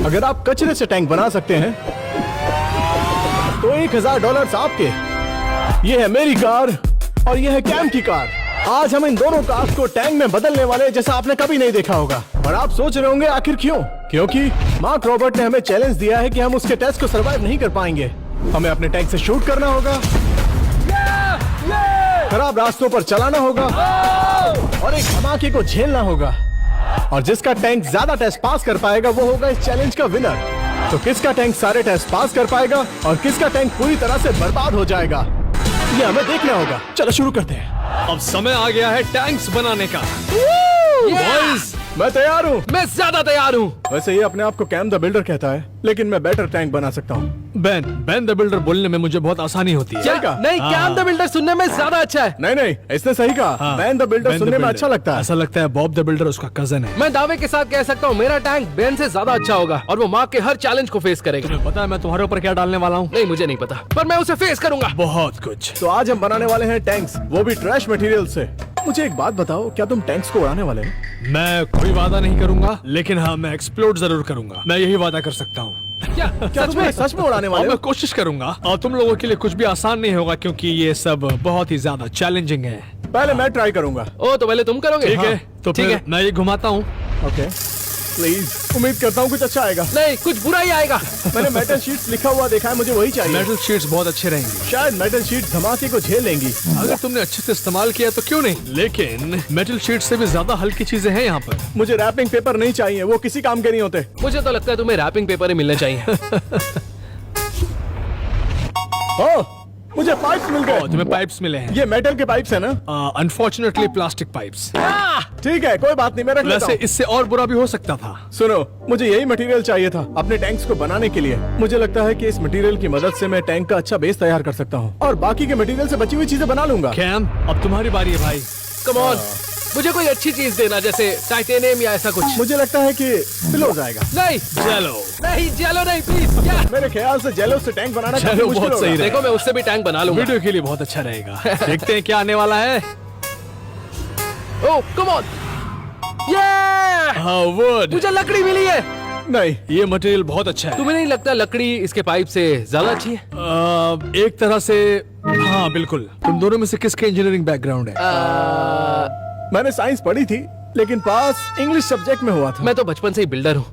अगर आप कचरे से टैंक बना सकते हैं तो $1000 आपके। ये है मेरी कार और ये है कैम की कार। आज हम इन दोनों कार्स को टैंक में बदलने वाले जैसा आपने कभी नहीं देखा होगा। और आप सोच रहे होंगे आखिर क्यों? क्योंकि मार्क रॉबर्ट ने हमें चैलेंज दिया है कि हम उसके टेस्ट को सरवाइव नहीं कर पाएंगे। हमें अपने टैंक से शूट करना होगा, खराब रास्तों पर चलाना होगा और एक धमाके को झेलना होगा। और जिसका टैंक ज्यादा टेस्ट पास कर पाएगा वो होगा इस चैलेंज का विनर। तो किसका टैंक सारे टेस्ट पास कर पाएगा और किसका टैंक पूरी तरह से बर्बाद हो जाएगा, ये हमें देखना होगा। चलो शुरू करते हैं। अब समय आ गया है टैंक्स बनाने का। बॉयज, मैं तैयार हूँ। मैं ज्यादा तैयार हूँ। वैसे ये अपने आप को कैम द बिल्डर कहता है, लेकिन मैं बेटर टैंक बना सकता हूँ। बैन द बिल्डर बोलने में मुझे बहुत आसानी होती है। सही कहा। नहीं, कैम द बिल्डर सुनने में ज्यादा अच्छा है। नहीं, इसने सही कहा। बैन द बिल्डर सुनने में अच्छा लगता है। ऐसा लगता है बॉब द बिल्डर उसका कजन है। मैं दावे के साथ कह सकता हूँ मेरा टैंक बैन से ज्यादा अच्छा होगा और वो मार्क के हर चैलेंज को फेस करेगा। तुम्हें पता है मैं तुम्हारे ऊपर क्या डालने वाला हूँ? नहीं, मुझे नहीं पता, पर मैं उसे फेस करूंगा। बहुत कुछ। तो आज हम बनाने वाले हैं टैंक्स, वो भी ट्रैश मटेरियल से। मुझे एक बात बताओ, क्या तुम टैंक्स को उड़ाने वाले हो? मैं कोई वादा नहीं करूंगा, लेकिन हाँ मैं एक्सप्लोड जरूर करूंगा। मैं यही वादा कर सकता हूँ। क्या सच में उड़ाने वाले मैं हो? कोशिश करूंगा। और तुम लोगों के लिए कुछ भी आसान नहीं होगा क्योंकि ये सब बहुत ही ज्यादा चैलेंजिंग है। पहले मैं ट्राई करूंगा। ओ, तो पहले तुम करोगे? ठीक है, तो ठीक फिर है। मैं ये घुमाता हूँ। ओके, प्लीज, उम्मीद करता हूँ कुछ अच्छा आएगा। नहीं, कुछ बुरा ही आएगा। मैंने मेटल शीट्स लिखा हुआ देखा है, मुझे वही चाहिए। मेटल शीट्स बहुत अच्छे रहेंगी। शायद मेटल शीट्स धमाके को झेल लेंगी। अगर तुमने अच्छे से इस्तेमाल किया तो क्यों नहीं, लेकिन मेटल शीट से भी ज्यादा हल्की चीजें हैं यहाँ पर। मुझे रैपिंग पेपर नहीं चाहिए, वो किसी काम के नहीं होते। मुझे तो लगता है तुम्हें रैपिंग पेपर ही मिलने चाहिए। ओह, मुझे पाइप्स मिल गए। तुम्हें पाइप्स मिले हैं। ये मेटल के पाइप्स है ना? Unfortunately plastic pipes. ठीक है, कोई बात नहीं, मैं रख लेता वैसे हूँ। इससे और बुरा भी हो सकता था। सुनो, मुझे यही मटेरियल चाहिए था अपने टैंक्स को बनाने के लिए। मुझे लगता है कि इस मटेरियल की मदद से मैं टैंक का अच्छा बेस तैयार कर सकता हूँ और बाकी के मटेरियल से बची हुई चीजें बना लूंगा। कैम, अब तुम्हारी बारी है भाई। कम ऑन, मुझे कोई अच्छी चीज देना, जैसे टाइटेनियम या ऐसा कुछ। मुझे लगता है कि पिलो जाएगा। नहीं, चलो नहीं, जेलो नहीं, प्लीज। क्या? मेरे ख्याल से जेलो से टैंक बनाना काफी चलो, मुश्किल बहुत सही होगा। रहा। देखो, मैं उससे भी टैंक बना लूंगा। वीडियो के लिए बहुत अच्छा रहेगा। देखते हैं क्या आने वाला है। ओ, कम ऑन। ये हाँ, वुड। मुझे लकड़ी मिली है। नहीं, ये मटेरियल बहुत अच्छा है। तुम्हें नहीं लगता लकड़ी इसके पाइप से ज्यादा अच्छी है? एक तरह से हाँ, बिल्कुल। तुम दोनों में से किसके इंजीनियरिंग बैकग्राउंड है? मैंने साइंस पढ़ी थी, लेकिन पास इंग्लिश सब्जेक्ट में हुआ था। मैं तो बचपन से ही बिल्डर हूँ।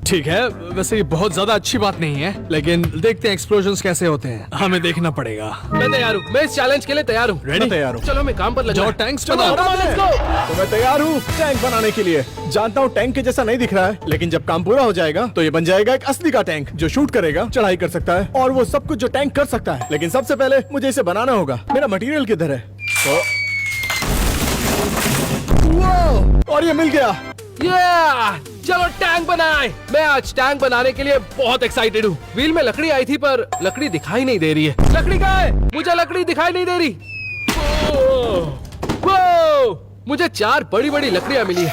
ठीक है, वैसे ये बहुत ज्यादा अच्छी बात नहीं है, लेकिन देखते हैं एक्सप्लोजन्स कैसे होते हैं। हमें देखना पड़ेगा। मैं तैयार हूँ, मैं इस चैलेंज के लिए तैयार हूँ। मैं तैयार हूँ। चलो, मैं काम पर लग जाओ, जाओ। टैंक्स चलो, बनाओ। बनाते हैं। let's go। तो मैं तैयार हूँ टैंक बनाने के लिए। जानता हूँ टैंक के जैसा नहीं दिख रहा है, लेकिन जब काम पूरा हो जाएगा तो ये बन जाएगा एक असली का टैंक जो शूट करेगा, चढ़ाई कर सकता है और वो सब कुछ जो टैंक कर सकता है। लेकिन सबसे पहले मुझे इसे बनाना होगा। मेरा मटेरियल किधर है? वो, और ये मिल गया। चलो टैंक बनाए। मैं आज टैंक बनाने के लिए बहुत एक्साइटेड हूँ। व्हील में लकड़ी आई थी पर लकड़ी दिखाई नहीं दे रही है। लकड़ी कहाँ है? मुझे लकड़ी दिखाई नहीं दे रही। वो, मुझे 4 बड़ी बड़ी लकड़ियाँ मिली है।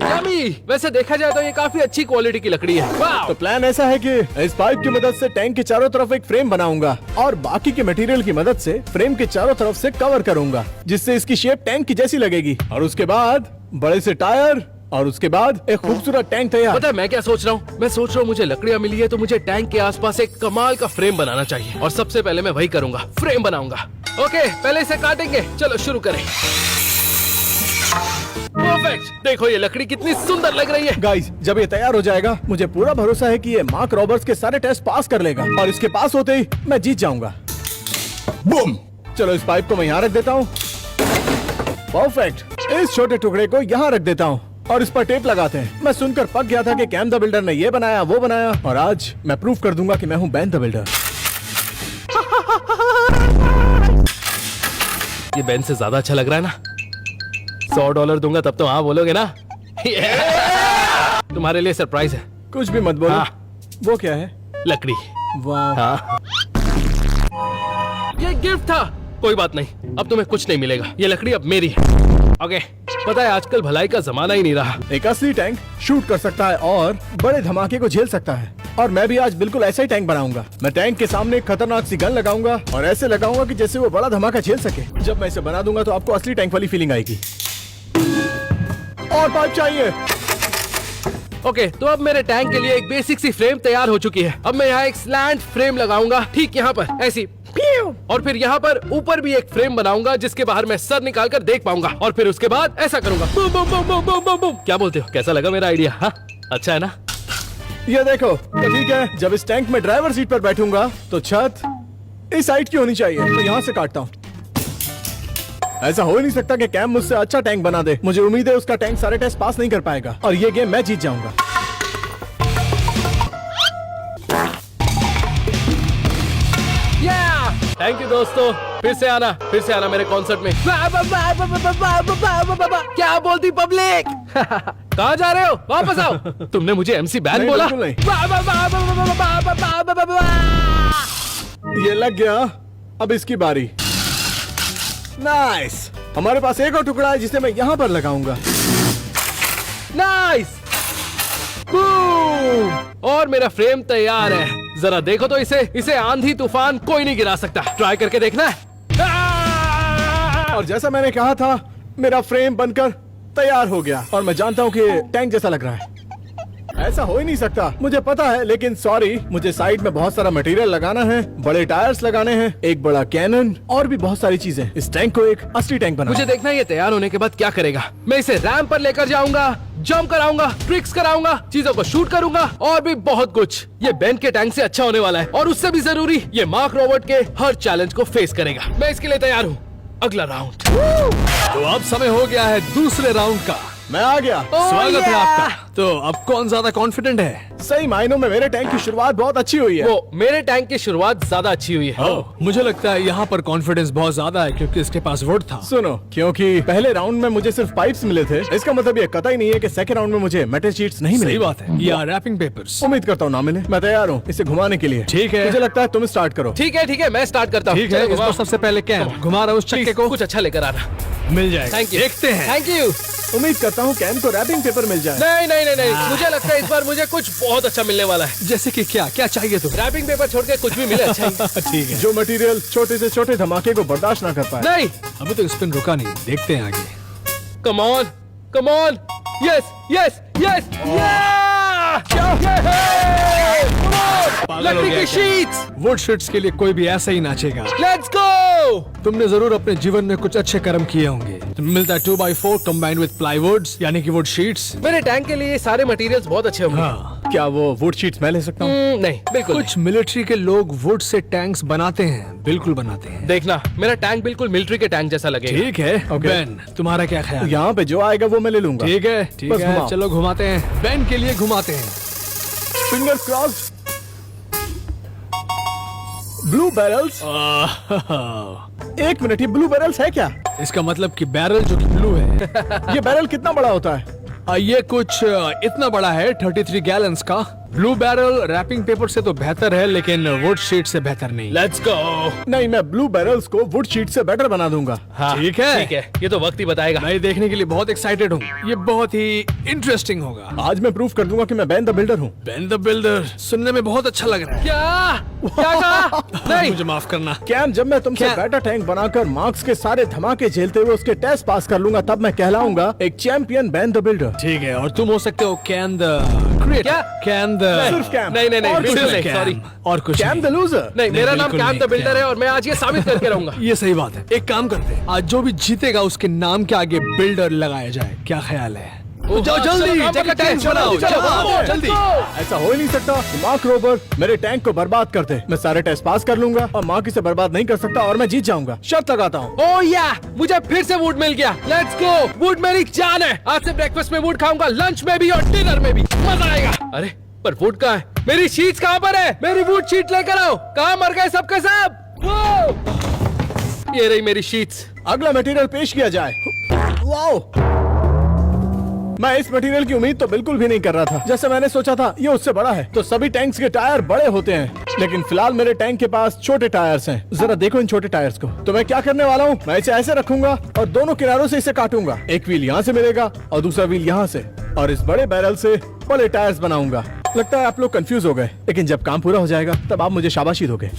यम्मी। वैसे देखा जाए तो ये काफी अच्छी क्वालिटी की लकड़ी है। वाह। तो प्लान ऐसा है कि इस पाइप की मदद से टैंक के चारों तरफ एक फ्रेम बनाऊंगा और बाकी के मटेरियल की मदद से फ्रेम के चारों तरफ से कवर करूंगा, जिससे इसकी शेप टैंक की जैसी लगेगी। और उसके बाद बड़े से टायर और उसके बाद एक खूबसूरत टैंक तैयार। पता है मैं क्या सोच रहा हूँ? मैं सोच रहा हूँ मुझे लकड़ियाँ मिली है तो मुझे टैंक के आसपास एक कमाल का फ्रेम बनाना चाहिए और सबसे पहले मैं वही करूंगा, फ्रेम बनाऊंगा। ओके, पहले इसे काटेंगे। चलो शुरू करें। परफेक्ट। देखो ये लकड़ी कितनी सुंदर लग रही है। गाइस, जब ये तैयार हो जाएगा मुझे पूरा भरोसा है कि ये मार्क रॉबर्ट्स के सारे टेस्ट पास कर लेगा और इसके पास होते ही मैं जीत जाऊंगा। बूम। चलो इस पाइप को मैं यहाँ रख देता हूँ। परफेक्ट। इस छोटे टुकड़े को यहाँ रख देता हूँ और इस पर टेप लगाते हैं। मैं सुनकर पक गया था कि कैम द बिल्डर ने ये बनाया वो बनाया, और आज मैं प्रूव कर दूंगा कि मैं हूँ बैन द बिल्डर। ये बेन से ज्यादा अच्छा लग रहा है ना? $100 दूंगा तब तो हाँ बोलोगे ना? तुम्हारे लिए सरप्राइज है। कुछ भी मत बोलो। हाँ। वो क्या है? लकड़ी। वाह। हाँ। ये गिफ्ट था। कोई बात नहीं, अब तुम्हें कुछ नहीं मिलेगा। ये लकड़ी अब मेरी है। ओके, पता है आजकल भलाई का जमाना ही नहीं रहा। एक असली टैंक शूट कर सकता है और बड़े धमाके को झेल सकता है, और मैं भी आज बिल्कुल ऐसा ही टैंक बनाऊंगा। मैं टैंक के सामने एक खतरनाक सी गन लगाऊंगा और ऐसे लगाऊंगा कि जैसे वो बड़ा धमाका झेल सके। जब मैं इसे बना दूंगा तो आपको असली टैंक वाली फीलिंग आएगी। और पाइप चाहिए। ओके, तो अब मेरे टैंक के लिए एक बेसिक सी फ्रेम तैयार हो चुकी है। अब मैं यहाँ एक स्लैंट फ्रेम लगाऊंगा, ठीक यहाँ पर ऐसी, और फिर यहाँ पर ऊपर भी एक फ्रेम बनाऊंगा जिसके बाहर मैं सर निकाल कर देख पाऊंगा, और फिर उसके बाद ऐसा करूंगा, boom boom boom boom boom boom boom. क्या बोलते हो, कैसा लगा मेरा आइडिया? हाँ, अच्छा है ना? ये देखो, तो ठीक है, जब इस टैंक में ड्राइवर सीट पर बैठूंगा तो छत इस साइड की होनी चाहिए, तो यहाँ से काटता हूँ। ऐसा हो ही नहीं सकता कि कैम मुझसे अच्छा टैंक बना दे। मुझे उम्मीद है उसका टैंक सारे टेस्ट पास नहीं कर पाएगा और ये गेम मैं जीत जाऊंगा। थैंक यू दोस्तों, फिर से आना मेरे कॉन्सर्ट में। क्या बोलती पब्लिक? कहाँ जा रहे हो? वापस आओ। तुमने मुझे एमसी बैन नहीं, बोला? बिल्कुल ये लग गया, अब इसकी बारी। नाइस, हमारे पास एक और टुकड़ा है जिसे मैं यहाँ पर लगाऊंगा। नाइस, और मेरा फ्रेम तैयार है। जरा देखो तो इसे आंधी तूफान कोई नहीं गिरा सकता। ट्राई करके देखना है। और जैसा मैंने कहा था, मेरा फ्रेम बनकर तैयार हो गया और मैं जानता हूँ कि टैंक जैसा लग रहा है। ऐसा हो ही नहीं सकता, मुझे पता है, लेकिन सॉरी, मुझे साइड में बहुत सारा मटेरियल लगाना है, बड़े टायर्स लगाने हैं, एक बड़ा कैनन और भी बहुत सारी चीजें। इस टैंक को एक असली टैंक बनाना। मुझे देखना है ये तैयार होने के बाद क्या करेगा। मैं इसे रैंप पर लेकर जाऊंगा, जंप कराऊंगा, ट्रिक्स कराऊंगा, चीजों को शूट करूंगा और भी बहुत कुछ। ये बेन के टैंक से अच्छा होने वाला है और उससे भी जरूरी, ये मार्क रॉबर्ट के हर चैलेंज को फेस करेगा। मैं इसके लिए तैयार हूँ। अगला राउंड। तो अब समय हो गया है दूसरे राउंड का। मैं आ गया। स्वागत है आपका। तो अब कौन ज्यादा कॉन्फिडेंट है? सही मायनों में मेरे टैंक की शुरुआत बहुत अच्छी हुई है। वो मेरे टैंक की शुरुआत ज्यादा अच्छी हुई है। मुझे लगता है यहाँ पर कॉन्फिडेंस बहुत ज्यादा है क्योंकि इसके पास वुड था। सुनो, क्योंकि पहले राउंड में मुझे सिर्फ पाइप्स मिले थे, इसका मतलब ये कतई नहीं है कि सेकंड राउंड में मुझे मेटल शीट्स नहीं मिले। सही बात है, या रैपिंग पेपर्स। उम्मीद करता हूँ ना मिले। मैं तैयार हूँ इसे घुमाने के लिए। ठीक है। मुझे लगता है तुम स्टार्ट करो। ठीक है, मैं स्टार्ट करता हूँ। ठीक है, इस बार सबसे पहले कैम घुमा रहा हूँ उस चक्के को। कुछ अच्छा लेकर आना। मिल जाएगा। Thank you. देखते हैं। Thank you. उम्मीद करता हूँ कैम को रैपिंग पेपर मिल जाए। नहीं, मुझे लगता है इस बार मुझे कुछ बहुत अच्छा मिलने वाला है। जैसे कि क्या क्या चाहिए तुम्हें? रैपिंग पेपर छोड़ के कुछ भी मिले अच्छा ही। ठीक है। जो मटेरियल छोटे से छोटे धमाके को बर्दाश्त ना कर पाए। नहीं, अभी तो स्पिन रुका नहीं, देखते हैं आगे। कम ऑन, यस, लकड़ी की शीट्स। वुड शीट्स के लिए कोई भी ऐसा ही नाचेगा। Let's go. तुमने जरूर अपने जीवन में कुछ अच्छे कर्म किए होंगे। तुम्हें मिलता है 2x4 कम्बाइंड विद प्लाईवुड्स यानी कि वुड शीट्स। मेरे टैंक के लिए ये सारे मटेरियल्स बहुत अच्छे होंगे। हाँ। क्या वो वुड शीट्स मैं ले सकता हूँ? नहीं, बिल्कुल कुछ मिलिट्री के लोग वुड से टैंक्स बनाते हैं, बिल्कुल बनाते हैं। देखना, मेरा टैंक बिल्कुल मिलिट्री के टैंक जैसा लगेगा। ठीक है। Okay. बेन, तुम्हारा क्या ख्याल? यहाँ पे जो आएगा वो मैं ले लूंगा। ठीक है, ठीक बस है, घुमाओ। चलो घुमाते हैं। बेन के लिए घुमाते हैं। Fingers crossed. Blue barrels. एक मिनट, ये ब्लू बैरल्स है क्या? इसका मतलब कि बैरल जो कि ब्लू है। ये बैरल कितना बड़ा होता है? ये कुछ इतना बड़ा है, 33 गैलन्स का। ब्लू बैरल रैपिंग पेपर से तो बेहतर है लेकिन वुड शीट से बेहतर नहीं। Let's go. नहीं, मैं ब्लू बैरल्स को वुड शीट से बेटर बना दूंगा। हाँ, ठीक है। ठीक है, ये तो वक्त ही बताएगा। मैं देखने के लिए बहुत एक्साइटेड हूँ। ये बहुत ही इंटरेस्टिंग होगा। आज मैं प्रूफ कर दूंगा कि मैं बेन द बिल्डर हूँ। बेन द बिल्डर सुनने में बहुत अच्छा लग रहा है। क्या कहा? नहीं, मुझे माफ करना। कैम, जब मैं तुमसे क्या? बेटर टैंक बनाकर मार्क्स के सारे धमाके झेलते हुए उसके टेस्ट पास कर लूंगा, तब मैं कहलाऊंगा एक चैंपियन बेन द बिल्डर। ठीक है, और तुम हो सकते हो कैन द क्रिएटर। क्या? कैन द सिर्फ कैम। नहीं, और बिल्कुल कुछ नहीं, कैम। सॉरी। और कुछ कैम द लूजर। नहीं, मेरा नाम बिल्कुल कैम नहीं, द बिल्डर कैम। है और मैं आज ये साबित करके रहूंगा। ये सही बात है। एक काम करते हैं, आज जो भी जीतेगा उसके नाम के आगे बिल्डर लगाया जाए। क्या ख्याल है? ओ, जाओ हाँ, जल्दी, चलो, काम जाके करते हैं, टैंक्स बनाओ। चलो, जाओ, जल्दी। ऐसा हो ही नहीं सकता। मार्क रॉबर्ट मेरे टैंक को बर्बाद कर दे। मैं सारे टेस्ट पास कर लूंगा और मार्क इसे बर्बाद नहीं कर सकता और मैं जीत जाऊंगा। शर्त लगाता हूँ। ओह या, मुझे फिर से वुड मिल गया। Let's go. वुड मेरी जान है। आज से ब्रेकफास्ट में वुड खाऊंगा, लंच में भी और डिनर में भी। मजा आएगा। अरे पर वुड कहाँ है? मेरी शीट्स कहाँ पर है? मेरी वुड शीट लेकर आओ। कहाँ मर गए सबके सब? वो! ये रही मेरी शीट्स। अगला मटेरियल पेश किया जाए। वाओ! मैं इस मटेरियल की उम्मीद तो बिल्कुल भी नहीं कर रहा था। जैसे मैंने सोचा था ये उससे बड़ा है, तो सभी टैंक्स के टायर बड़े होते हैं, लेकिन फिलहाल मेरे टैंक के पास छोटे टायर्स हैं। जरा देखो इन छोटे टायर्स को। तो मैं क्या करने वाला हूँ, मैं इसे ऐसे रखूंगा और दोनों किनारों से इसे काटूंगा। एक व्हील यहाँ से मिलेगा और दूसरा व्हील यहाँ से, और इस बड़े बैरल से बड़े टायर्स बनाऊंगा। लगता है आप लोग कंफ्यूज हो गए, लेकिन जब काम पूरा हो जाएगा तब आप मुझे शाबाशी दोगे।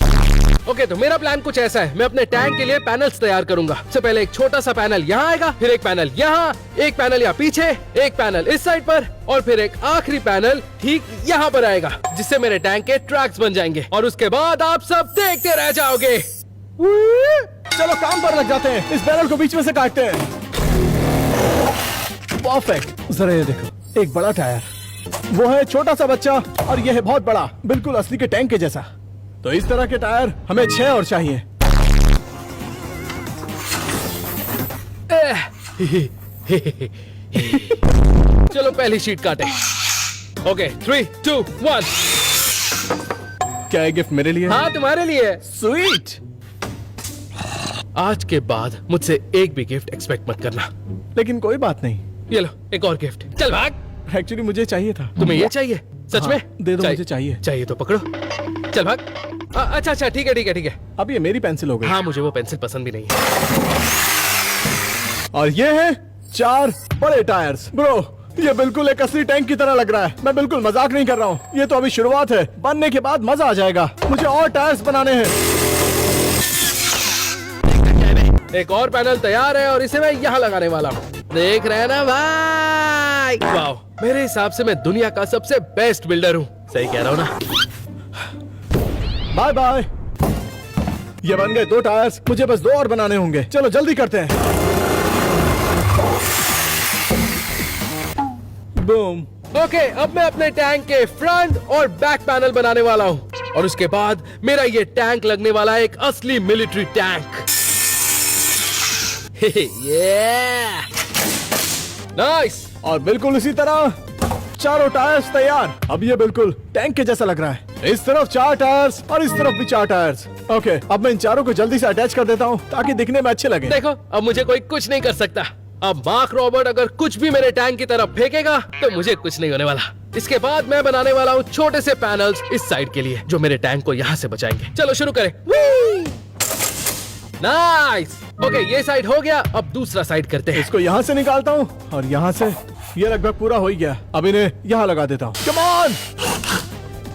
ओके, तो मेरा प्लान कुछ ऐसा है। मैं अपने टैंक के लिए पैनल्स तैयार करूंगा। सबसे पहले एक छोटा सा पैनल यहाँ आएगा, फिर एक पैनल यहाँ, एक पैनल यहाँ पीछे, एक पैनल इस साइड पर, और फिर एक आखिरी पैनल ठीक यहाँ पर आएगा, जिससे मेरे टैंक के ट्रैक्स बन जाएंगे। और उसके बाद आप सब देखते रह जाओगे। चलो काम पर लग जाते हैं। इस बैरल को बीच में से काटते हैं। परफेक्ट। जरा ये देखो, एक बड़ा टायर, वो है छोटा सा बच्चा, और ये है बहुत बड़ा, बिल्कुल असली के टैंक के जैसा। तो इस तरह के टायर हमें 6 और चाहिए। चलो पहली शीट काटे। ओके, 3, 2, 1। क्या ये गिफ्ट मेरे लिए? हाँ, तुम्हारे लिए। स्वीट। आज के बाद मुझसे एक भी गिफ्ट एक्सपेक्ट मत करना। लेकिन कोई बात नहीं, ये लो एक और गिफ्ट। चल भाग। एक्चुअली मुझे चाहिए था। तुम्हें ये चाहिए? सच हाँ, में? दे दो, मुझे चाहिए। चाहिए तो पकड़ो। चल भाग। अच्छा अच्छा, ठीक है ठीक है ठीक है। अब ये मेरी पेंसिल हो गई। हाँ, मुझे वो पेंसिल पसंद भी नहीं है। और ये है 4 बड़े टायर्स। ब्रो, ये बिल्कुल एक असली टैंक की तरह लग रहा है। मैं बिल्कुल मजाक नहीं कर रहा हूँ। ये तो अभी शुरुआत है, बनने के बाद मजा आ जाएगा। मुझे और टायर्स बनाने हैं। एक और पैनल तैयार है और इसे मैं यहाँ लगाने वाला हूँ। देख रहे हैं ना भाई? वाह, मेरे हिसाब से मैं दुनिया का सबसे बेस्ट बिल्डर हूँ। सही कह रहा हूँ ना? Bye bye. ये बन गए 2 टायर्स, मुझे बस 2 और बनाने होंगे। चलो जल्दी करते हैं। बूम। ओके, अब मैं अपने टैंक के फ्रंट और बैक पैनल बनाने वाला हूँ, और उसके बाद मेरा ये टैंक लगने वाला है एक असली मिलिट्री टैंक। नाइस। और बिल्कुल इसी तरह 4 टायर्स तैयार। अब ये बिल्कुल टैंक के जैसा लग रहा है। इस तरफ 4 टायर्स और इस तरफ भी 4 टायर्स। ओके, अब मैं इन चारों को जल्दी से अटैच कर देता हूँ ताकि दिखने में अच्छे लगे। देखो, अब मुझे कोई कुछ नहीं कर सकता। अब मार्क रॉबर्ट अगर कुछ भी मेरे टैंक की तरफ फेंकेगा तो मुझे कुछ नहीं होने वाला। इसके बाद मैं बनाने वाला हूँ छोटे से पैनल्स इस साइड के लिए, जो मेरे टैंक को यहाँ से बचाएंगे। चलो शुरू करें। नाइस। ओके, ये साइड हो गया। अब दूसरा साइड करते हैं। इसको यहाँ से निकालता हूँ और यहाँ से। ये लगभग पूरा हो ही गया। अब इन्हें यहाँ लगा देता हूँ। Come on.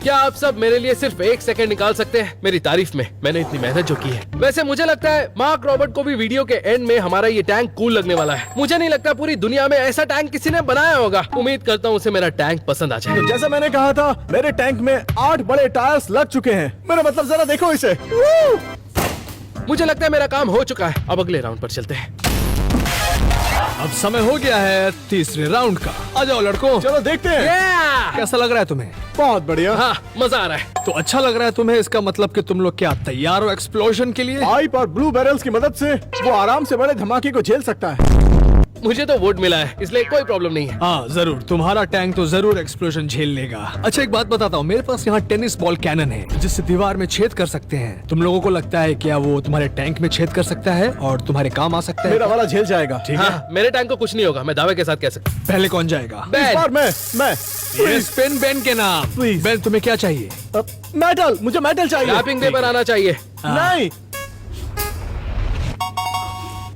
क्या आप सब मेरे लिए सिर्फ 1 सेकंड निकाल सकते हैं मेरी तारीफ में? मैंने इतनी मेहनत जो की है। वैसे मुझे लगता है मार्क रॉबर्ट को भी वीडियो के एंड में हमारा ये टैंक कूल लगने वाला है। मुझे नहीं लगता पूरी दुनिया में ऐसा टैंक किसी ने बनाया होगा। उम्मीद करता हूँ उसे मेरा टैंक पसंद आ जाए। तो जैसा मैंने कहा था, मेरे टैंक में 8 बड़े टायर्स लग चुके हैं। मेरा मतलब जरा देखो इसे। मुझे लगता है मेरा काम हो चुका है। अब अगले राउंड पर चलते हैं। अब समय हो गया है तीसरे राउंड का। आ जाओ लड़कों। चलो देखते हैं। कैसा लग रहा है तुम्हें? बहुत बढ़िया। हाँ, मजा आ रहा है। तो अच्छा लग रहा है तुम्हें? इसका मतलब कि तुम लोग क्या तैयार हो एक्सप्लोजन के लिए? पाइप और ब्लू बैरल्स की मदद से वो आराम से बड़े धमाके को झेल सकता है। मुझे तो वुड मिला है, इसलिए कोई प्रॉब्लम नहीं है। हाँ जरूर, तुम्हारा टैंक तो जरूर एक्सप्लोजन झेल लेगा। अच्छा एक बात बताता हूँ, मेरे पास यहाँ टेनिस बॉल कैनन है जिससे दीवार में छेद कर सकते हैं। तुम लोगों को लगता है क्या वो तुम्हारे टैंक में छेद कर सकता है और तुम्हारे काम आ सकता है? मेरा वाला झेल जाएगा। ठीक है। हाँ, मेरे टैंक को कुछ नहीं होगा, मैं दावे के साथ कह सकता हूँ। पहले कौन जाएगा? इस बार मैं बेन बेन के नाम। Please. बेन तुम्हें क्या चाहिए? मेटल, मुझे मेटल चाहिए। रैपिंग पेपर आना चाहिए। नहीं।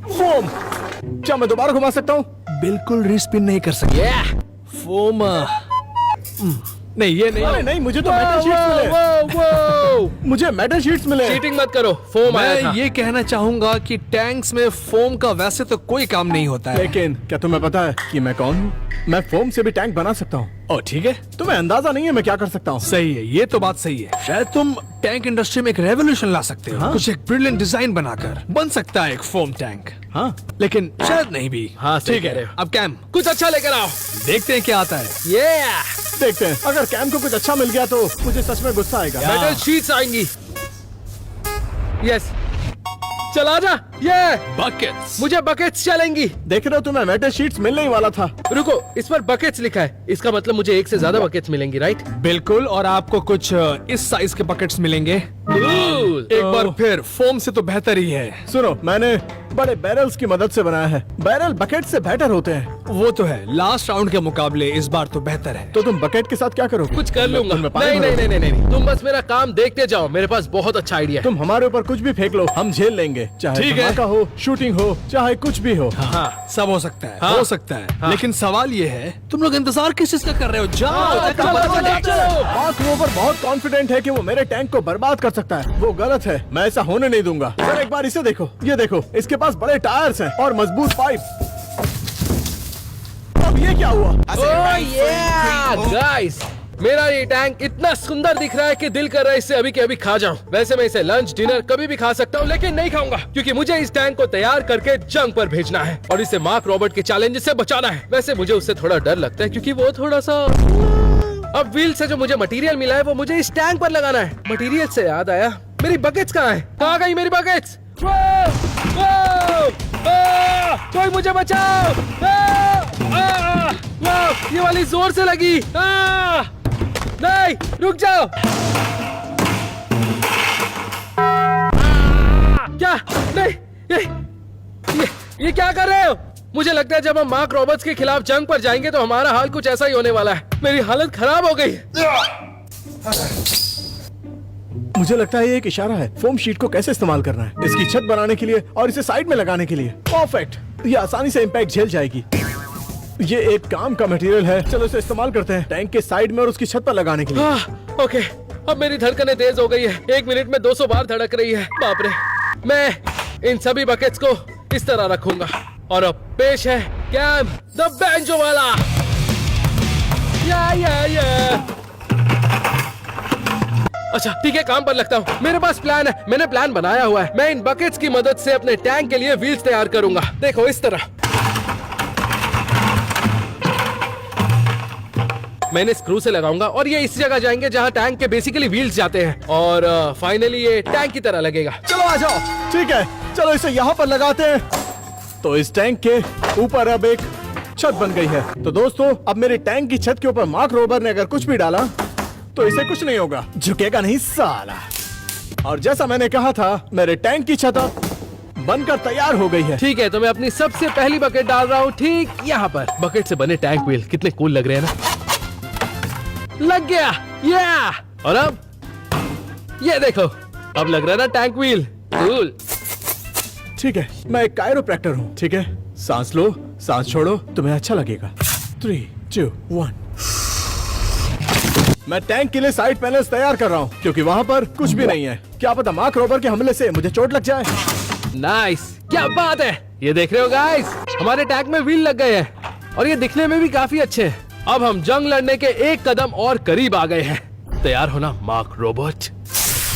फोम। क्या मैं दोबारा घुमा सकता हूँ? बिल्कुल रिस्पिन नहीं कर सकते। फोम नहीं, ये अरे नहीं। नहीं, मुझे तो मेटल शीट्स मिले। मुझे मेटल शीट्स मिले। चीटिंग मत करो, फोम आया था। मैं ये कहना चाहूंगा कि टैंक्स में फोम का वैसे तो कोई काम नहीं होता है। लेकिन क्या तुम्हें पता है कि मैं कौन हूँ? मैं फोम से भी टैंक बना सकता हूँ। ओ ठीक है, तुम्हें अंदाजा नहीं है मैं क्या कर सकता हूँ। सही है, ये तो बात सही है। शायद तुम टैंक इंडस्ट्री में एक रेवोल्यूशन ला सकते हो। कुछ एक ब्रिलियंट डिजाइन बनाकर बन सकता है एक फोम टैंक। हाँ, लेकिन शायद नहीं भी। हाँ, सही ठीक कह रहे है। हो। अब कैम कुछ अच्छा लेकर आओ। देखते हैं क्या आता है। देखते हैं। अगर कैम को कुछ अच्छा मिल गया तो मुझे सच में गुस्सा आएगा। मेटल शीट्स आएंगी। यस, चला जा। ये बकेट्स। मुझे बकेट्स चलेंगी। देख रहे हो, तुम्हें मेटल शीट्स मिलने ही वाला था। रुको, इस पर बकेट्स लिखा है, इसका मतलब मुझे 1 से ज्यादा बकेट्स मिलेंगी, राइट? बिल्कुल, और आपको कुछ इस साइज के बकेट्स मिलेंगे। Cool. एक बार फिर फोम से तो बेहतर ही है। सुनो, मैंने बड़े बैरल्स की मदद से बनाया है। बैरल बकेट से बेटर होते हैं। वो तो है, लास्ट राउंड के मुकाबले इस बार तो बेहतर है। तो तुम बकेट के साथ क्या करोगे? कुछ कर लूंगा। तुम पानी नहीं नहीं भरोगे? नहीं नहीं नहीं, तुम बस मेरा काम देखते जाओ, मेरे पास बहुत अच्छा आइडिया है। तुम हमारे ऊपर कुछ भी फेंक लो, हम झेल लेंगे। चाहे ठीक है। धमाका हो, शूटिंग हो, चाहे कुछ भी हो। हाँ सब हो सकता है, हाँ। हो सकता है। हाँ। लेकिन सवाल ये है, तुम लोग इंतजार किस चीज का कर रहे हो? जाओ, हाँ, देखो, चलो, बच्चे चलो, देखो। चलो। मार्क रोवर बहुत कॉन्फिडेंट है कि वो मेरे टैंक को बर्बाद कर सकता है। वो गलत है, मैं ऐसा होने नहीं दूंगा। सर एक बार इसे देखो, ये देखो, इसके पास बड़े टायर्स हैं और मजबूत पाइप। अब ये क्या हुआ? गाइस, मेरा ये टैंक इतना सुंदर दिख रहा है कि दिल कर रहा है इससे अभी के अभी खा जाऊं। वैसे मैं इसे लंच डिनर कभी भी खा सकता हूं, लेकिन नहीं खाऊंगा क्योंकि मुझे इस टैंक को तैयार करके जंग पर भेजना है और इसे मार्क रॉबर्ट के चैलेंज से बचाना है। वैसे मुझे उससे थोड़ा डर लगता है क्योंकि वो थोड़ा सा। अब व्हील से जो मुझे मटेरियल मिला है वो मुझे इस टैंक पर लगाना है। मटेरियल से याद आया, मेरी बकेट्स कहाँ है? कहाँ गई मेरी बकेट्स? कोई मुझे बचाओ! ये वाली जोर से लगी। नहीं, रुक जाओ। क्या? नहीं, ये क्या कर रहे हो? मुझे लगता है जब हम मार्क रॉबर्ट्स के खिलाफ जंग पर जाएंगे तो हमारा हाल कुछ ऐसा ही होने वाला है। मेरी हालत खराब हो गई। मुझे लगता है ये एक इशारा है फोम शीट को कैसे इस्तेमाल करना है, इसकी छत बनाने के लिए और इसे साइड में लगाने के लिए। परफेक्ट, ये आसानी से इम्पैक्ट झेल जाएगी। ये एक काम का मटेरियल है, चलो इसे इस्तेमाल करते हैं टैंक के साइड में और उसकी छत पर लगाने के लिए। ओके, अब मेरी धड़कनें तेज हो गई है। 1 मिनट में 200 बार धड़क रही है। बाप रे। मैं इन सभी बकेट्स को इस तरह रखूंगा और अब पेश है कैम द बैंजो वाला। या। अच्छा ठीक है, काम पर लगता हूँ। मेरे पास प्लान है, मैंने प्लान बनाया हुआ है। मैं इन बकेट्स की मदद से अपने टैंक के लिए व्हील्स तैयार करूंगा। देखो इस तरह मैंने स्क्रू से लगाऊंगा और ये इस जगह जाएंगे जहाँ टैंक के बेसिकली व्हील्स जाते हैं और फाइनली ये टैंक की तरह लगेगा। चलो आ जाओ। ठीक है, चलो इसे यहाँ पर लगाते हैं। तो इस टैंक के ऊपर अब एक छत बन गई है। तो दोस्तों, अब मेरे टैंक की छत के ऊपर मार्क रोबर ने अगर कुछ भी डाला तो इसे कुछ नहीं होगा, झुकेगा नहीं साला। और जैसा मैंने कहा था, मेरे टैंक की छत अब बनकर तैयार हो गई है। ठीक है, तो मैं अपनी सबसे पहली बकेट डाल रहा हूँ ठीक यहाँ पर। बकेट से बने टैंक व्हील कितने कूल लग रहे हैं ना। लग गया, या। और अब ये देखो, अब लग रहा है ना टैंक व्हील कूल। ठीक है, मैं एक कायरोप्रैक्टर हूँ। ठीक है, सांस लो, सांस छोड़ो, तुम्हें अच्छा लगेगा। 3, 2, 1। मैं टैंक के लिए साइड पैनल्स तैयार कर रहा हूँ क्योंकि वहाँ पर कुछ भी नहीं है। क्या पता मार्क रोबर के हमले से मुझे चोट लग जाए। नाइस, क्या बात है। ये देख रहे हो गाइस, हमारे टैंक में व्हील लग गए हैं और ये दिखने में भी काफी अच्छे हैं। अब हम जंग लड़ने के एक कदम और करीब आ गए हैं। तैयार होना मार्क रोबोट।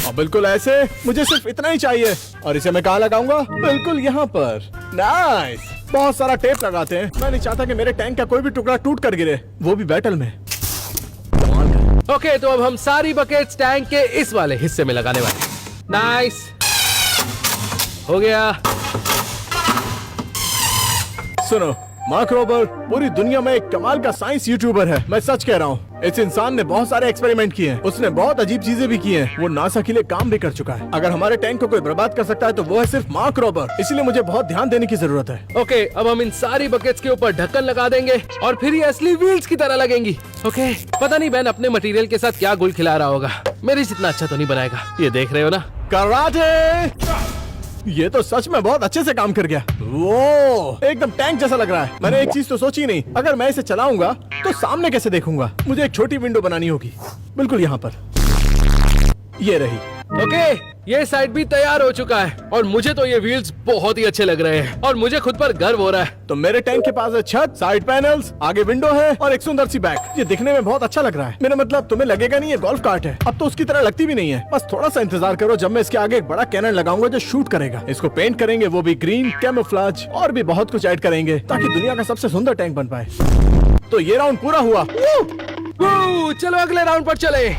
और बिल्कुल ऐसे, मुझे सिर्फ इतना ही चाहिए। और इसे मैं कहाँ लगाऊंगा? बिल्कुल यहाँ पर। नाइस, बहुत सारा टेप लगाते हैं। मैं नहीं चाहता कि मेरे टैंक का कोई भी टुकड़ा टूट कर गिरे, वो भी बैटल में। ओके, तो अब हम सारी बकेट्स टैंक के इस वाले हिस्से में लगाने वाले हैं। नाइस, हो गया। सुनो, मार्क रोबर पूरी दुनिया में एक कमाल का साइंस यूट्यूबर है। मैं सच कह रहा हूँ, इस इंसान ने बहुत सारे एक्सपेरिमेंट किए हैं। उसने बहुत अजीब चीजें भी की हैं। वो नासा के लिए काम भी कर चुका है। अगर हमारे टैंक को कोई बर्बाद कर सकता है तो वो है सिर्फ मार्क रोबर। इसलिए मुझे बहुत ध्यान देने की जरूरत है। ओके, अब हम इन सारी बकेट्स के ऊपर ढक्कन लगा देंगे और फिर ये असली व्हील्स की तरह लगेंगी। ओके, पता नहीं बेन अपने मटेरियल के साथ क्या गुल खिला रहा होगा। मेरे जितना अच्छा तो नहीं बनाएगा। ये देख रहे हो ना, कराटे। ये तो सच में बहुत अच्छे से काम कर गया। वो एकदम टैंक जैसा लग रहा है। मैंने एक चीज तो सोची नहीं, अगर मैं इसे चलाऊंगा तो सामने कैसे देखूंगा? मुझे एक छोटी विंडो बनानी होगी, बिल्कुल यहाँ पर। ये रही। ओके, ये साइड भी तैयार हो चुका है और मुझे तो ये व्हील्स बहुत ही अच्छे लग रहे हैं और मुझे खुद पर गर्व हो रहा है। तो मेरे टैंक के पास है छत, साइड पैनल्स, आगे विंडो है और एक सुंदर सी बैक। ये दिखने में बहुत अच्छा लग रहा है। मेरा मतलब तुम्हें लगेगा नहीं ये गोल्फ कार्ट है। अब तो उसकी तरह लगती भी नहीं है। बस थोड़ा सा इंतजार करो, जब मैं इसके आगे एक बड़ा कैनन लगाऊंगा जो शूट करेगा। इसको पेंट करेंगे, वो भी ग्रीन, कैमोफ्लेज और भी बहुत कुछ ऐड करेंगे ताकि दुनिया का सबसे सुंदर टैंक बन पाए। तो ये राउंड पूरा हुआ। चलो अगले राउंड पर चले।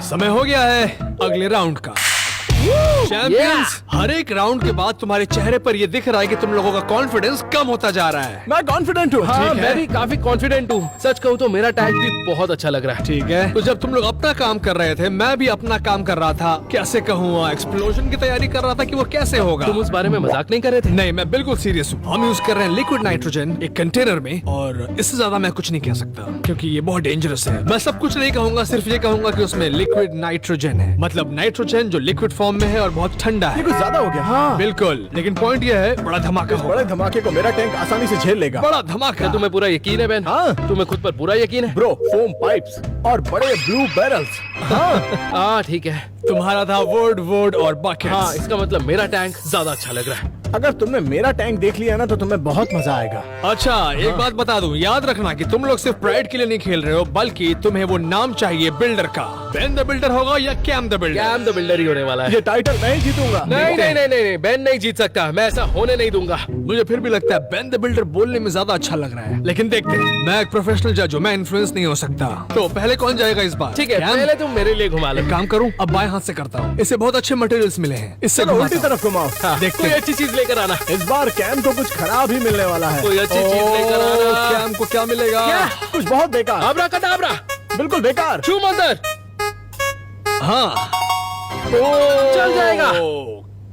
समय हो गया है अगले राउंड का। चैंपियंस, हर एक राउंड के बाद तुम्हारे चेहरे पर ये दिख रहा है कि तुम लोगों का कॉन्फिडेंस कम होता जा रहा है। मैं कॉन्फिडेंट हूँ। हाँ, ठीक है। मैं भी काफी कॉन्फिडेंट हूँ। सच कहूँ तो मेरा टैंक भी बहुत अच्छा लग रहा है। ठीक है, तो जब तुम लोग अपना काम कर रहे थे, मैं भी अपना काम कर रहा था। कैसे कहूँ, एक्सप्लोजन की तैयारी कर रहा था कि वो कैसे होगा। तुम उस बारे में मजाक नहीं कर रहे थे? नहीं, मैं बिल्कुल सीरियस हूँ। हम यूज कर रहे हैं लिक्विड नाइट्रोजन एक कंटेनर में, और इससे ज्यादा मैं कुछ नहीं कह सकता क्योंकि ये बहुत डेंजरस है। मैं सब कुछ नहीं कहूंगा, सिर्फ ये कहूंगा कि उसमें लिक्विड नाइट्रोजन है, मतलब नाइट्रोजन जो लिक्विड फॉर्म में है और बहुत ठंडा ये है। कुछ ज्यादा हो गया। हाँ, बिल्कुल, लेकिन पॉइंट ये है, बड़ा धमाका इस होगा। बड़े धमाके को मेरा टैंक आसानी से झेल लेगा। बड़ा धमाका। क्या तुम्हें पूरा यकीन है बेन? हाँ। तुम्हें खुद पर पूरा यकीन है? ब्रो, फोम पाइप्स और बड़े ब्लू बैरल्स। हाँ, हाँ ठीक है। तुम्हारा था वर्ड और बकेट्स। हाँ, इसका मतलब मेरा टैंक ज्यादा अच्छा लग रहा है। अगर तुमने मेरा टैंक देख लिया ना तो तुम्हें बहुत मजा आएगा। अच्छा, एक बात बता दूं, याद रखना कि तुम लोग सिर्फ प्राइड के लिए नहीं खेल रहे हो, बल्कि तुम्हें वो नाम चाहिए बिल्डर का। बेन द बिल्डर होगा या came the builder? Came the builder ही होने वाला है। ये टाइटल मैं ही जीतूंगा। नहीं, बेन नहीं जीत सकता। मैं ऐसा होने नहीं दूंगा। मुझे फिर भी लगता है बेन द बिल्डर बोलने में ज्यादा अच्छा लग रहा है, लेकिन देखते हैं। मैं एक प्रोफेशनल जज हूँ, मैं इन्फ्लुएंस नहीं हो सकता। तो पहले कौन जाएगा इस बार? ठीक है, कैम? पहले तुम मेरे लिए घुमा लो। एक काम करूँ, अब बाएं हाथ से करता हूँ। इससे बहुत अच्छे मटेरियल्स मिले हैं, इससे चलो घुमाता उल्टी हूँ। तरफ घुमाओ। हाँ, देखते कोई हैं। अच्छी चीज लेकर आना। इस बार कैम को कुछ खराब ही मिलने वाला है। कोई अच्छी चीज लेकर आना। कैम को क्या मिलेगा? क्या? कुछ बहुत बेकार, आबरा कदाबरा, बिल्कुल बेकार। छू मंदिर, हाँ, चल जाएगा।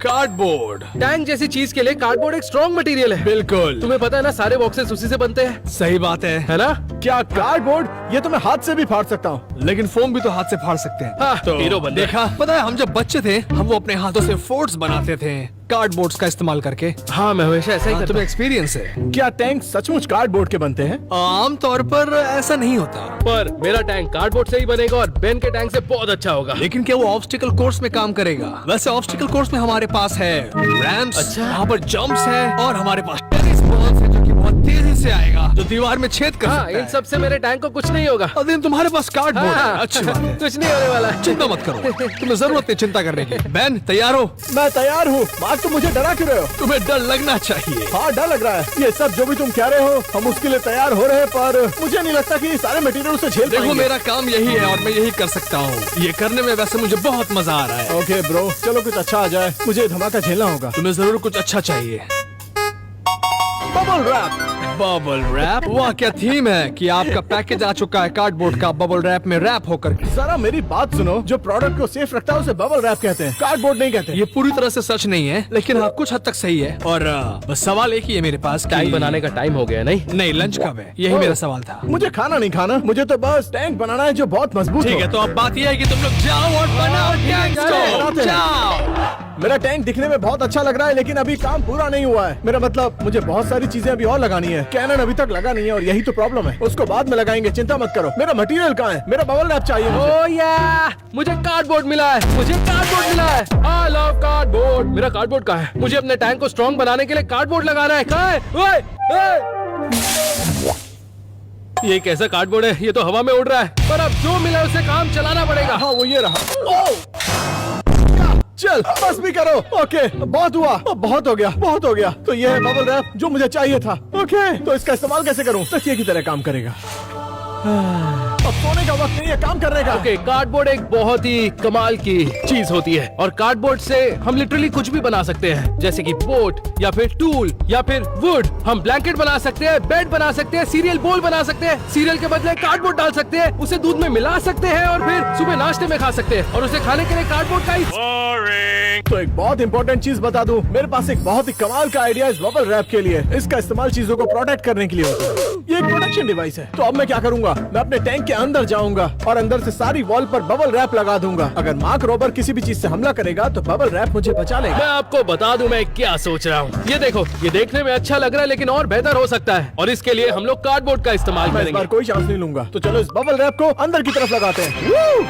कार्डबोर्ड। टैंक जैसी चीज के लिए कार्डबोर्ड एक स्ट्रॉन्ग मटेरियल है। बिल्कुल, तुम्हें पता है ना, सारे बॉक्सेस उसी से बनते हैं, सही बात है। है ना? क्या कार्डबोर्ड? ये तो मैं हाथ से भी फाड़ सकता हूँ। लेकिन फोम भी तो हाथ से फाड़ सकते हैं। हाँ, तो हीरो बन गए। देखा, पता है हम जब बच्चे थे, हम वो अपने हाथों से फोर्ट्स बनाते थे कार्डबोर्ड्स का इस्तेमाल करके। हाँ, मैं हमेशा ऐसा ही करता तुम्हें एक्सपीरियंस है? क्या टैंक सचमुच कार्डबोर्ड के बनते हैं? आम तौर पर ऐसा नहीं होता, हूँ। पर मेरा टैंक कार्डबोर्ड से ही बनेगा और बेन के टैंक से बहुत अच्छा होगा। लेकिन क्या वो ऑब्स्टिकल कोर्स में काम करेगा? वैसे ऑब्स्टिकल कोर्स में हमारे पास है रैम्प्स, अच्छा। वहाँ पर जंप्स हैं, और हमारे पास टेनिस बॉल्स है जो कि बहुत तेजी से आएगा, जो दीवार में छेद कर हाँ, सकता इन है। सब से मेरे टैंक को कुछ नहीं होगा। और दिन तुम्हारे पास कार्डबोर्ड है, हाँ, अच्छी बात है। कुछ नहीं होने वाला है। चिंता मत करो, तुम्हें जरूरत नहीं चिंता करने की। बैन, तैयार हो? मैं तैयार हूँ। मार्क, तुम मुझे डरा क्यों रहे हो? तुम्हें डर लगना चाहिए। हाँ, डर लग रहा है। ये सब जो भी तुम कह रहे हो, हम उसके लिए तैयार हो रहे हैं, पर मुझे नहीं लगता कि ये सारे मटेरियल से झेल देखो, पाएंगे। मेरा काम यही है और मैं यही कर सकता हूँ। ये करने में वैसे मुझे बहुत मजा आ रहा है। ओके ब्रो, चलो कुछ अच्छा आ जाए। मुझे ये धमाका झेलना होगा। तुम्हें जरूर कुछ अच्छा चाहिए। Bubble wrap. Bubble wrap? वाह, क्या थीम है कि आपका पैकेज आ चुका है कार्डबोर्ड का बबल रैप में रैप होकर। जरा मेरी बात सुनो, जो प्रोडक्ट को सेफ रखता है उसे बबल रैप कहते हैं, कार्डबोर्ड नहीं कहते। ये पूरी तरह से सच नहीं है, लेकिन हाँ, कुछ हद तक सही है। और बस सवाल एक ही है मेरे पास, टैंक बनाने का टाइम हो गया, नहीं? नहीं, लंच कब है, यही मेरा सवाल था। मुझे खाना नहीं खाना, मुझे तो बस टैंक बनाना है जो बहुत मजबूत ठीक हो। है, तो अब बात यह है कि तुम लोग जाओ और बनाओ टैंक्स को। बनाते हैं। जाओ। मेरा टैंक दिखने में बहुत अच्छा लग रहा है, लेकिन अभी काम पूरा नहीं हुआ है। मेरा मतलब, मुझे बहुत सारी चीजें अभी और लगानी है। कैनन अभी तक लगा नहीं है और यही तो प्रॉब्लम है। उसको बाद में लगाएंगे, चिंता मत करो। मेरा मटेरियल कहाँ है? मेरा बबल रैप चाहिए मुझे। ओह या, मुझे कार्डबोर्ड मिला है। मुझे कार्डबोर्ड मिला है। I love cardboard. मेरा कार्डबोर्ड कहाँ है? मुझे अपने टैंक को स्ट्रॉन्ग बनाने के लिए कार्डबोर्ड लगाना है। कहाँ है? ओए, ओए। ये कैसा कार्डबोर्ड है? ये तो हवा में उड़ रहा है। पर अब जो मिला है उसे काम चलाना पड़ेगा। हाँ, वो ये रहा। ओह! चल, बस भी करो। ओके, बहुत हुआ, बहुत हो गया, बहुत हो गया। तो ये है बबल रैप जो मुझे चाहिए था। ओके, तो इसका इस्तेमाल कैसे करूं? तकिए की तरह काम करेगा। अब सोने का वक्त नहीं है काम करने का। ओके, कार्डबोर्ड एक बहुत ही कमाल की चीज होती है और कार्डबोर्ड से हम लिटरली कुछ भी बना सकते हैं, जैसे कि बोट या फिर टूल या फिर वुड। हम ब्लैंकेट बना सकते हैं, बेड बना सकते हैं, सीरियल बोल बना सकते हैं, सीरियल के बदले कार्डबोर्ड डाल सकते हैं, उसे दूध में मिला सकते हैं और फिर सुबह नाश्ते में खा सकते हैं और उसे खाने के लिए कार्डबोर्ड का ही। तो एक बहुत इंपॉर्टेंट चीज बता दूं, मेरे पास एक बहुत ही कमाल का आइडिया इस बबल रैप के लिए। इसका इस्तेमाल चीजों को प्रोटेक्ट करने के लिए होता है। ये एक प्रोटेक्शन डिवाइस है। तो अब मैं क्या करूंगा, मैं अपने टैंक के अंदर जाऊंगा और अंदर से सारी वॉल पर बबल रैप लगा दूंगा। अगर मार्क रोबर किसी भी चीज से हमला करेगा तो बबल रैप मुझे बचा लेगा। मैं आपको बता दूं मैं क्या सोच रहा हूँ। ये देखो, ये देखने में अच्छा लग रहा है लेकिन और बेहतर हो सकता है और इसके लिए हम लोग कार्डबोर्ड का इस्तेमाल मैं इस करेंगे। बार कोई चांस नहीं लूंगा। तो चलो इस बबल रैप को अंदर की तरफ लगाते हैं। Woo!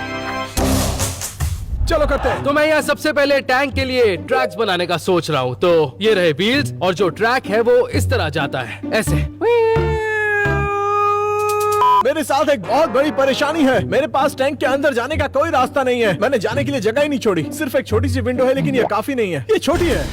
चलो करते हैं। तो मैं यहाँ सबसे पहले टैंक के लिए ट्रैक्स बनाने का सोच रहा हूँ। तो ये रहे व्हील्स और जो ट्रैक है वो इस तरह जाता है, ऐसे। मेरे साथ एक बहुत बड़ी परेशानी है। मेरे पास टैंक के अंदर जाने का कोई रास्ता नहीं है। मैंने जाने के लिए जगह ही नहीं छोड़ी। सिर्फ एक छोटी सी विंडो है, लेकिन ये काफी नहीं है। ये छोटी है।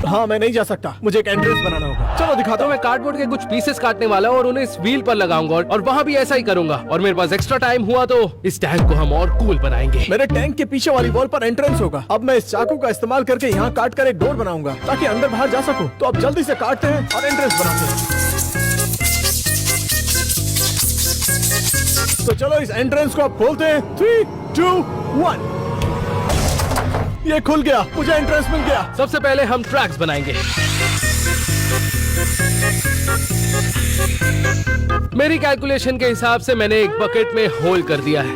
हाँ, मैं नहीं जा सकता, मुझे एक एंट्रेंस बनाना होगा। चलो दिखाता तो हूँ। मैं कार्डबोर्ड के कुछ पीसेस काटने वाला हूँ और उन्हें इस व्हील पर लगाऊंगा और वहाँ भी ऐसा ही करूंगा। और मेरे पास एक्स्ट्रा टाइम हुआ तो इस टैंक को हम और कूल बनाएंगे। मेरे टैंक के पीछे वाली वॉल पर एंट्रेंस होगा। अब मैं इस चाकू का इस्तेमाल करके यहाँ काट कर एक डोर बनाऊंगा ताकि अंदर बाहर जा सकूं। तो अब जल्दी से काटते हैं और एंट्रेंस बनाते हैं। तो चलो इस एंट्रेंस को अब खोलते हैं। 3, 2, 1। ये खुल गया, मुझे एंट्रेंस मिल गया। सबसे पहले हम ट्रैक्स बनाएंगे। मेरी कैलकुलेशन के हिसाब से मैंने एक बकेट में होल कर दिया है,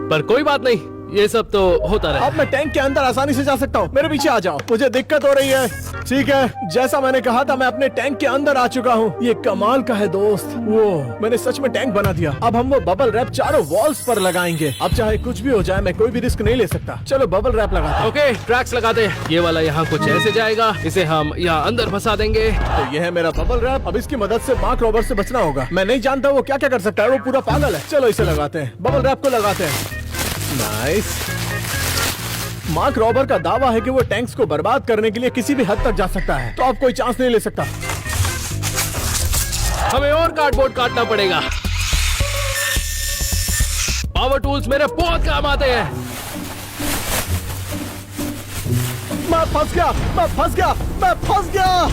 पर कोई बात नहीं, ये सब तो होता रहे। अब मैं टैंक के अंदर आसानी से जा सकता हूँ। मेरे पीछे आ जाओ, मुझे दिक्कत हो रही है। ठीक है, जैसा मैंने कहा था, मैं अपने टैंक के अंदर आ चुका हूँ। ये कमाल का है दोस्त। वो मैंने सच में टैंक बना दिया। अब हम वो बबल रैप चारों वॉल्स पर लगाएंगे। अब चाहे कुछ भी हो जाए, मैं कोई भी रिस्क नहीं ले सकता। चलो बबल रैप लगाते हैं। ओके, ट्रैक्स लगाते हैं। ये वाला यहाँ कुछ ऐसे जाएगा, इसे हम यहाँ अंदर फंसा देंगे। तो ये है मेरा बबल रैप। अब इसकी मदद से मार्क रॉबर्ट से बचना होगा। मैं नहीं जानता वो क्या क्या कर सकता है, वो पूरा पागल है। चलो इसे लगाते हैं, बबल रैप को लगाते हैं। नाइस। मार्क रॉबर का दावा है कि वो टैंक्स को बर्बाद करने के लिए किसी भी हद तक जा सकता है, तो अब कोई चांस नहीं ले सकता। हमें और कार्डबोर्ड काटना पड़ेगा। पावर टूल्स मेरे बहुत काम आते हैं। मैं फंस गया, मैं फंस गया, मैं फंस गया।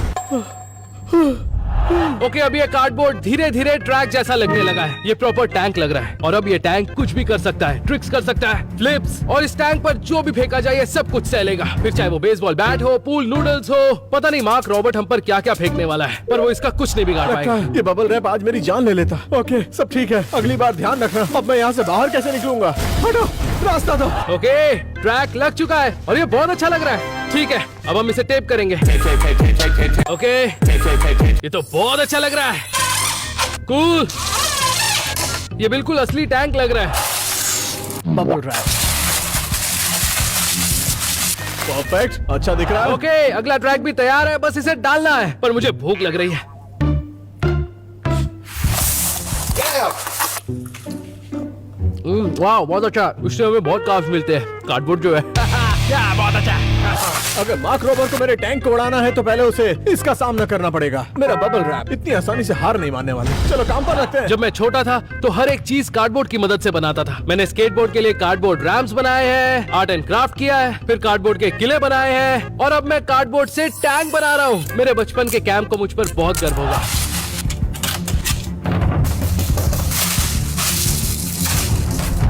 ओके, अब ये कार्डबोर्ड धीरे धीरे ट्रैक जैसा लगने लगा है। ये प्रॉपर टैंक लग रहा है और अब ये टैंक कुछ भी कर सकता है, ट्रिक्स कर सकता है, फ्लिप्स, और इस टैंक पर जो भी फेंका जाए ये सब कुछ सहलेगा। फिर चाहे वो बेसबॉल बैट हो, पूल नूडल्स हो, पता नहीं मार्क रॉबर्ट हम पर क्या क्या फेंकने वाला है, पर वो इसका कुछ नहीं बिगाड़ लगता पाएगा। है ये बबल रैप आज मेरी जान ले लेता। ओके, सब ठीक है, अगली बार ध्यान रखना। अब मैं यहाँ से बाहर कैसे निकलूंगा? हटो, रास्ता दो। ओके, ट्रैक लग चुका है और ये बहुत अच्छा लग रहा है। ठीक है, अब हम इसे टेप करेंगे। ओके, ये तो बहुत अच्छा लग रहा है। कूल, ये बिल्कुल असली टैंक लग रहा है। बबल रैप परफेक्ट, अच्छा दिख रहा है। ओके, अगला ट्रैक भी तैयार है, बस इसे डालना है। पर मुझे भूख लग रही है। वाह, बहुत अच्छा। उससे हमें बहुत कार्ब्स मिलते हैं। कार्डबोर्ड जो है क्या बहुत अच्छा। अगर मार्क रॉबर को मेरे टैंक को उड़ाना है तो पहले उसे इसका सामना करना पड़ेगा। मेरा बबल रैप इतनी आसानी से हार नहीं मानने वाला। चलो काम पर लगते हैं। जब मैं छोटा था तो हर एक चीज कार्डबोर्ड की मदद से बनाता था। मैंने स्केटबोर्ड के लिए कार्डबोर्ड रैम्स बनाए हैं, आर्ट एंड क्राफ्ट किया है, फिर कार्डबोर्ड के किले बनाए हैं और अब मैं कार्डबोर्ड से टैंक बना रहा हूँ। मेरे बचपन के कैंप को मुझ पर बहुत गर्व होगा।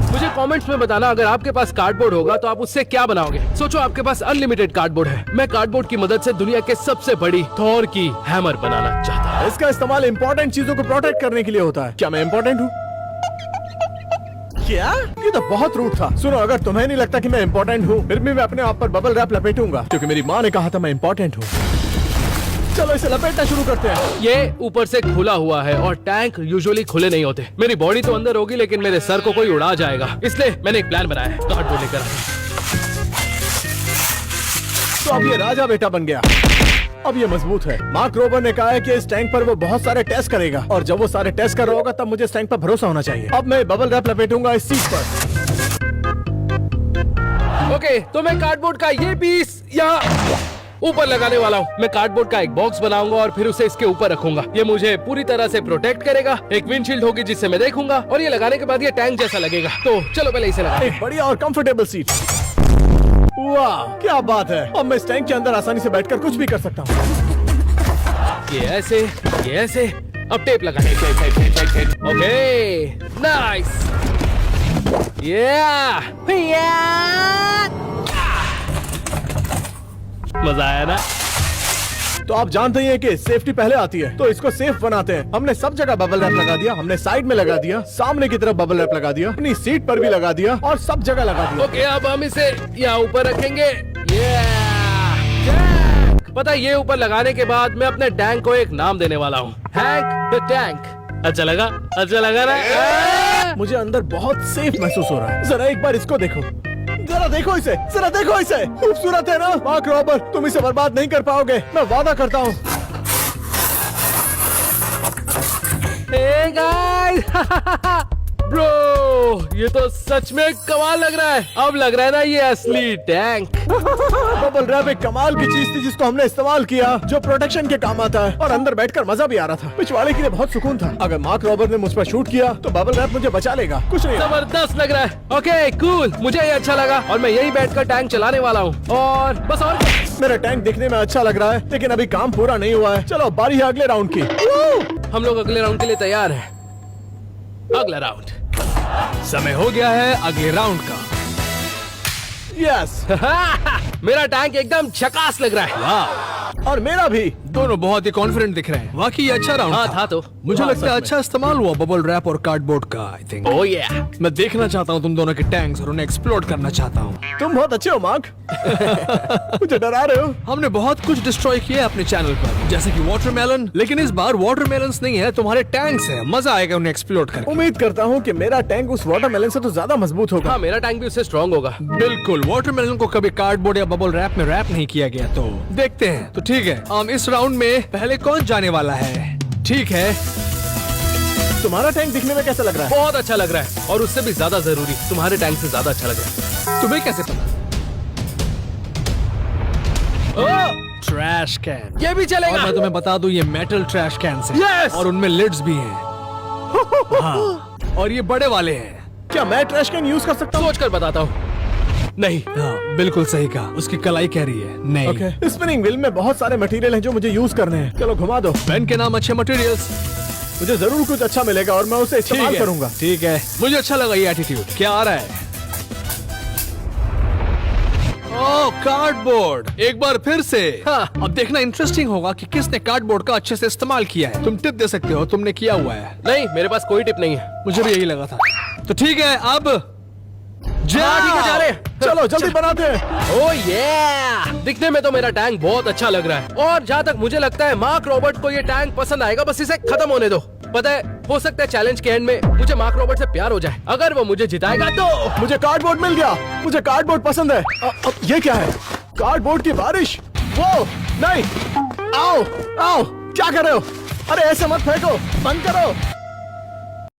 मुझे कमेंट्स में बताना अगर आपके पास कार्डबोर्ड होगा तो आप उससे क्या बनाओगे। सोचो आपके पास अनलिमिटेड कार्डबोर्ड है। मैं कार्डबोर्ड की मदद से दुनिया के सबसे बड़ी थॉर की हैमर बनाना चाहता हूँ। इसका इस्तेमाल इंपॉर्टेंट चीजों को प्रोटेक्ट करने के लिए होता है। क्या मैं इंपॉर्टेंट हूँ? क्या? ये तो बहुत रूट था। सुनो, अगर तुम्हें नहीं लगता कि मैं इंपॉर्टेंट हूँ, फिर भी मैं अपने आप पर बबल रैप लपेटूंगा क्योंकि मेरी माँ ने कहा था मैं इंपॉर्टेंट हूँ। चलो इसे लपेटना शुरू करते हैं। ये ऊपर से खुला हुआ है और टैंक यूजुअली खुले नहीं होते। मेरी बॉडी तो अंदर होगी लेकिन मेरे सर को कोई उड़ा जाएगा, इसलिए मैंने एक प्लान बनाया है। कार्डबोर्ड लेकर तो अब ये राजा बेटा बन गया। अब ये मजबूत है। मार्क रॉबर ने कहा है कि इस टैंक पर वो बहुत सारे टेस्ट करेगा और जब वो सारे टेस्ट कर रहा होगा तब मुझे इस टैंक पर भरोसा होना चाहिए। अब मैं बबल रैप लपेटूंगा इस सीट पर। ओके, तो मैं कार्डबोर्ड का ये पीस यहाँ ऊपर लगाने वाला हूँ। मैं कार्डबोर्ड का एक बॉक्स बनाऊंगा और फिर उसे इसके ऊपर रखूंगा। ये मुझे पूरी तरह से प्रोटेक्ट करेगा। एक विंडशील्ड होगी जिससे मैं देखूंगा और ये लगाने के बाद ये टैंक जैसा लगेगा। तो चलो पहले इसे लगाते हैं। एक बढ़िया और कंफर्टेबल सीट। वाह, क्या बात है। अब मैं इस टैंक के अंदर आसानी से बैठकर कुछ भी कर सकता हूँ। ये ऐसे, ये ऐसे। अब टेप लगा। Okay, nice. मजा आया ना? तो आप जानते ही हैं कि सेफ्टी पहले आती है, तो इसको सेफ बनाते हैं। हमने सब जगह बबल रैप लगा दिया, हमने साइड में लगा दिया, सामने की तरफ बबल रैप लगा दिया, अपनी सीट पर भी लगा दिया और सब जगह लगा दिया। ओके, अब हम इसे यहाँ ऊपर रखेंगे। टैंक। पता है, ये ऊपर लगाने के बाद मैं अपने टैंक को एक नाम देने वाला हूँ, हैंक द टैंक। अच्छा लगा? अच्छा लगा ना? मुझे अंदर बहुत सेफ महसूस हो रहा है। जरा एक बार इसको देखो, जरा देखो इसे, जरा देखो इसे। खूबसूरत है ना? मार्क रॉबर, तुम इसे बर्बाद नहीं कर पाओगे, मैं वादा करता हूँ। Hey guys! Bro! ओह, ये तो सच में कमाल लग रहा है। अब लग रहा है ना ये असली टैंक। बबल रैप एक कमाल की चीज थी जिसको हमने इस्तेमाल किया, जो प्रोटेक्शन के काम आता है और अंदर बैठकर मजा भी आ रहा था। पिछवाड़े के लिए बहुत सुकून था। अगर मार्क रॉबर्ट ने मुझ पर शूट किया तो बबल रैप मुझे बचा लेगा। कुछ नहीं। जबरदस्त लग रहा है। ओके कूल, मुझे ये अच्छा लगा और मैं यही बैठकर टैंक चलाने वाला हूँ। और बस और क्या? मेरा टैंक दिखने में अच्छा लग रहा है, लेकिन अभी काम पूरा नहीं हुआ है। चलो बारी है अगले राउंड की। हम लोग अगले राउंड के लिए तैयार हैं। अगला राउंड। समय हो गया है अगले राउंड का। यस, मेरा टैंक एकदम झकास लग रहा है। वाह, और मेरा भी। दोनों बहुत ही कॉन्फिडेंट दिख रहे हैं। वाकई ये अच्छा राउंड हाँ था तो। मुझे हाँ, लगता है सच में। अच्छा इस्तेमाल हुआ बबल रैप और कार्डबोर्ड का। आई थिंक ओह या। मैं देखना चाहता हूँ तुम दोनों के टैंक्स और उन्हें एक्सप्लोर करना चाहता हूँ। तुम बहुत अच्छे हो मार्क। मुझे डरा रहे हो। हमने बहुत कुछ डिस्ट्रॉय किया है अपने चैनल पर, जैसे कि वाटरमेलन, लेकिन इस बार वाटरमेलन्स नहीं है, तुम्हारे टैंक्स हैं। मजा आएगा उन्हें एक्सप्लोर करके। उम्मीद करता हूँ कि मेरा टैंक उस वाटरमेलन से तो ज्यादा मजबूत होगा। हाँ, मेरा टैंक भी उससे स्ट्रांग होगा। बिल्कुल, वाटरमेलन को कभी कार्डबोर्ड या बबल रैप में रैप नहीं किया गया, तो देखते हैं। तो ठीक है, हम इस राउंड में पहले कौन जाने वाला है? ठीक है, तुम्हारा टैंक दिखने में कैसा लग रहा है? बहुत अच्छा लग रहा है और उससे भी ज्यादा जरूरी, तुम्हारे टैंक से ज्यादा अच्छा लग रहा है। तुम्हें कैसे पता? ओह, ट्रैश कैन। ये भी और चलेगा। मैं तुम्हें बता दूं, ये मेटल ट्रैश कैन हैं। Yes! और उनमें लिड्स भी हैं। हाँ, और ये बड़े वाले हैं। क्या मैं ट्रैश कैन यूज कर सकता हूँ? सोच कर बताता हूँ। नहीं। हाँ, बिल्कुल सही कहा। उसकी कलाई कह रही है नहीं। ओके, स्पिनिंग व्हील में बहुत सारे मटेरियल हैं जो मुझे यूज करने हैं। चलो घुमा दो। पेन के नाम अच्छे मटेरियल्स। मुझे जरूर कुछ अच्छा मिलेगा और मैं उसे इस्तेमाल करूंगा। ठीक है, मुझे अच्छा लगा ये एटीट्यूड। क्या आ रहा है? ओह, कार्डबोर्ड। एक बार फिर से। हाँ। अब देखना इंटरेस्टिंग होगा कि किसने कार्डबोर्ड का अच्छे से इस्तेमाल किया है। तुम टिप दे सकते हो, तुमने किया हुआ है। नहीं, मेरे पास कोई टिप नहीं है। मुझे भी यही लगा था। तो ठीक है, अब हाँ, ठीक है, जा रहे हैं। चलो जल्दी बनाते हैं। ओह ये, दिखने में तो मेरा टैंक बहुत अच्छा लग रहा है और जहाँ तक मुझे लगता है मार्क रॉबर्ट को ये टैंक पसंद आएगा। बस इसे खत्म होने दो। पता है, हो सकता है चैलेंज के एंड में मुझे मार्क रॉबर्ट से प्यार हो जाए। अगर वो मुझे जिताएगा तो। मुझे कार्डबोर्ड मिल गया। मुझे कार्डबोर्ड पसंद है। अब ये क्या है? कार्डबोर्ड की बारिश। वो नहीं। आओ आओ, क्या कर रहे हो? अरे ऐसे मत फेंको, बंद करो।